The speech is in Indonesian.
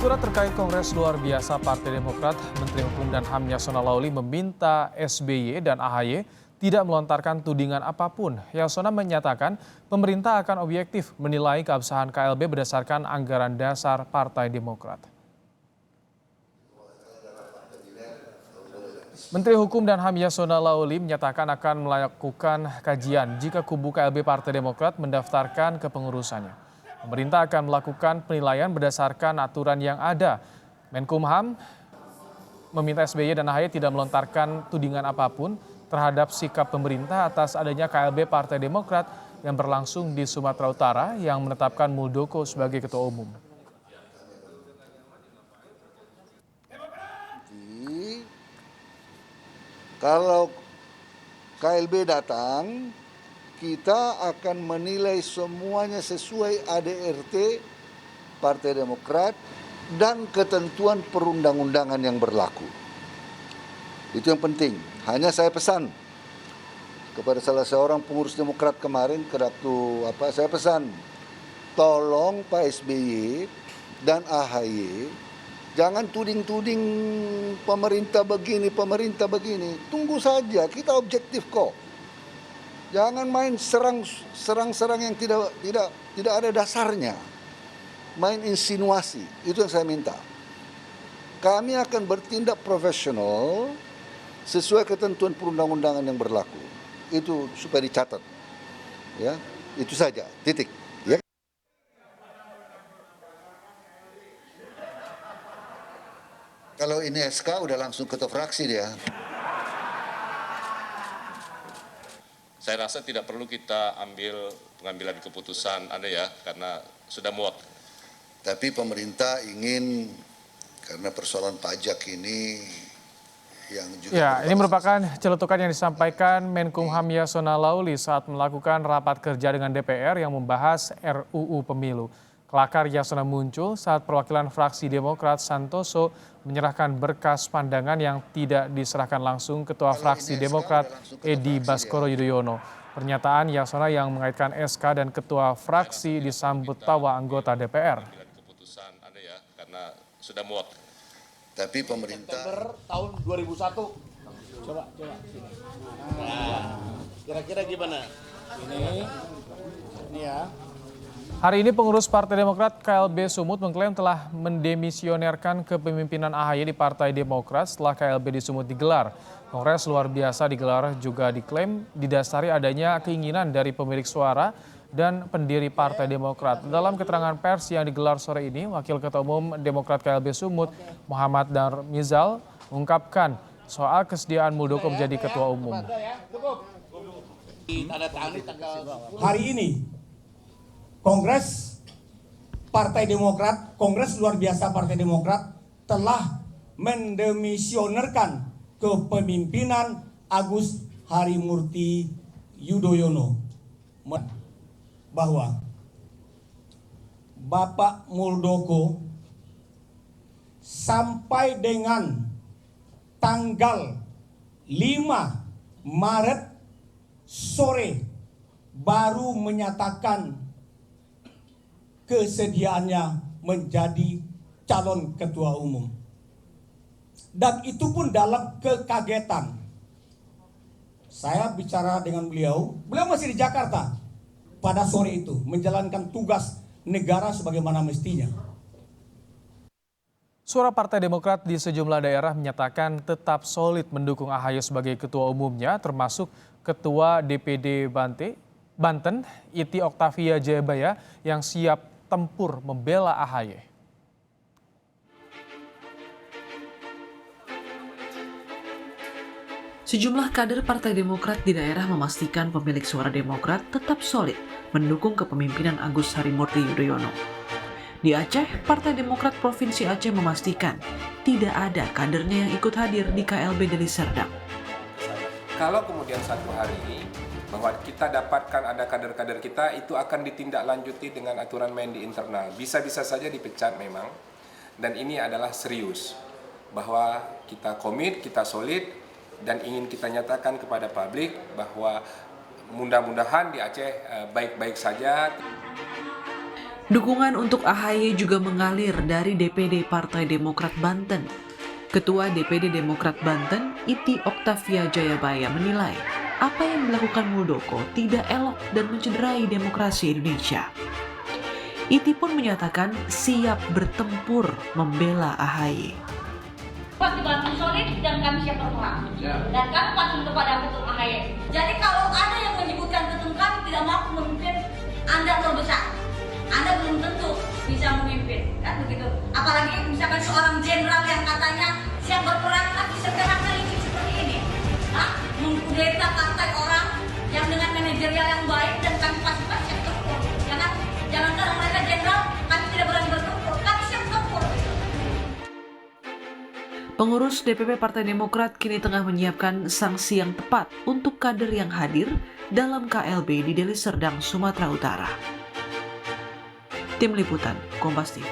Surat terkait Kongres Luar Biasa Partai Demokrat, Menteri Hukum dan HAM Yasona Laoly meminta SBY dan AHY tidak melontarkan tudingan apapun. Yasona menyatakan pemerintah akan objektif menilai keabsahan KLB berdasarkan anggaran dasar Partai Demokrat. Menteri Hukum dan HAM Yasona Laoly menyatakan akan melakukan kajian jika kubu KLB Partai Demokrat mendaftarkan kepengurusannya. Pemerintah akan melakukan penilaian berdasarkan aturan yang ada. Menkumham meminta SBY dan AHY tidak melontarkan tudingan apapun terhadap sikap pemerintah atas adanya KLB Partai Demokrat yang berlangsung di Sumatera Utara yang menetapkan Muldoko sebagai ketua umum. Kalau KLB datang, kita akan menilai semuanya sesuai ADRT Partai Demokrat dan ketentuan perundang-undangan yang berlaku. Itu yang penting. Hanya saya pesan kepada salah seorang pengurus Demokrat kemarin, saya pesan, tolong Pak SBY dan AHY jangan tuding-tuding pemerintah begini. Tunggu saja, kita objektif kok. Jangan main serang-serang yang tidak ada dasarnya. Main insinuasi, itu yang saya minta. Kami akan bertindak profesional sesuai ketentuan perundang-undangan yang berlaku. Itu supaya dicatat. Ya, itu saja, titik. Ya. Kalau ini SK udah langsung ketua fraksi dia. Saya rasa tidak perlu kita ambil pengambilan keputusan karena sudah muak. Tapi pemerintah ingin, karena persoalan pajak ini yang juga... Ya, ini merupakan celetukan yang disampaikan Menkumham Yasona Laoly saat melakukan rapat kerja dengan DPR yang membahas RUU Pemilu. Kelakar Yasona muncul saat perwakilan fraksi Demokrat Santoso menyerahkan berkas pandangan yang tidak diserahkan langsung Ketua Fraksi Demokrat Edi Baskoro Yudhoyono. Pernyataan Yasona yang mengaitkan SK dan Ketua Fraksi disambut tawa anggota DPR. Keputusan karena sudah muak. Tapi pemerintah tahun 2001. Coba. Nah, kira-kira gimana? Ini ya. Hari ini pengurus Partai Demokrat KLB Sumut mengklaim telah mendemisionerkan kepemimpinan AHY di Partai Demokrat setelah KLB di Sumut digelar. Kongres luar biasa digelar juga diklaim didasari adanya keinginan dari pemilik suara dan pendiri Partai Demokrat. Dalam keterangan pers yang digelar sore ini, Wakil Ketua Umum Demokrat KLB Sumut Muhammad Darmizal mengungkapkan soal kesediaan Muldoko menjadi Ketua Umum. Hari ini Kongres Partai Demokrat, Kongres Luar Biasa Partai Demokrat telah mendemisionerkan kepemimpinan Agus Harimurti Yudhoyono. Bahwa Bapak Muldoko sampai dengan tanggal 5 Maret sore baru menyatakan kesediaannya menjadi calon ketua umum. Dan itu pun dalam kekagetan. Saya bicara dengan beliau masih di Jakarta pada sore itu, menjalankan tugas negara sebagaimana mestinya. Suara Partai Demokrat di sejumlah daerah menyatakan tetap solid mendukung AHY sebagai ketua umumnya, termasuk Ketua DPD Banten, Iti Oktavia Jayabaya yang siap tempur membela AHY. Sejumlah kader Partai Demokrat di daerah memastikan pemilik suara Demokrat tetap solid mendukung kepemimpinan Agus Harimurti Yudhoyono. Di Aceh, Partai Demokrat Provinsi Aceh memastikan tidak ada kadernya yang ikut hadir di KLB Deli Serdang. Kalau kemudian satu hari bahwa kita dapatkan ada kader-kader kita, itu akan ditindaklanjuti dengan aturan main di internal. Bisa-bisa saja dipecat memang, dan ini adalah serius. Bahwa kita komit, kita solid, dan ingin kita nyatakan kepada publik bahwa mudah-mudahan di Aceh baik-baik saja. Dukungan untuk AHY juga mengalir dari DPD Partai Demokrat Banten. Ketua DPD Demokrat Banten, Iti Oktavia Jayabaya menilai apa yang dilakukan Muldoko tidak elok dan mencederai demokrasi Indonesia. Iti pun menyatakan siap bertempur membela AHY. Pasti kami solid dan kami siap berperang. Dan kami patuh kepada ketum AHY. Jadi kalau ada yang menyebutkan ketum kami tidak mampu memimpin, Anda terlalu besar. Anda belum tentu bisa memimpin, kan begitu. Apalagi misalkan seorang jenderal yang katanya siap berperang, tapi sekarang licik seperti ini, mengkudeta partai orang yang dengan manajerial yang baik dan kami pasti siap tempur. Jangan mereka jenderal, kami tidak berani bertempur, kami siap tempur. Pengurus DPP Partai Demokrat kini tengah menyiapkan sanksi yang tepat untuk kader yang hadir dalam KLB di Deli Serdang, Sumatera Utara. Tim Liputan, Kompas TV.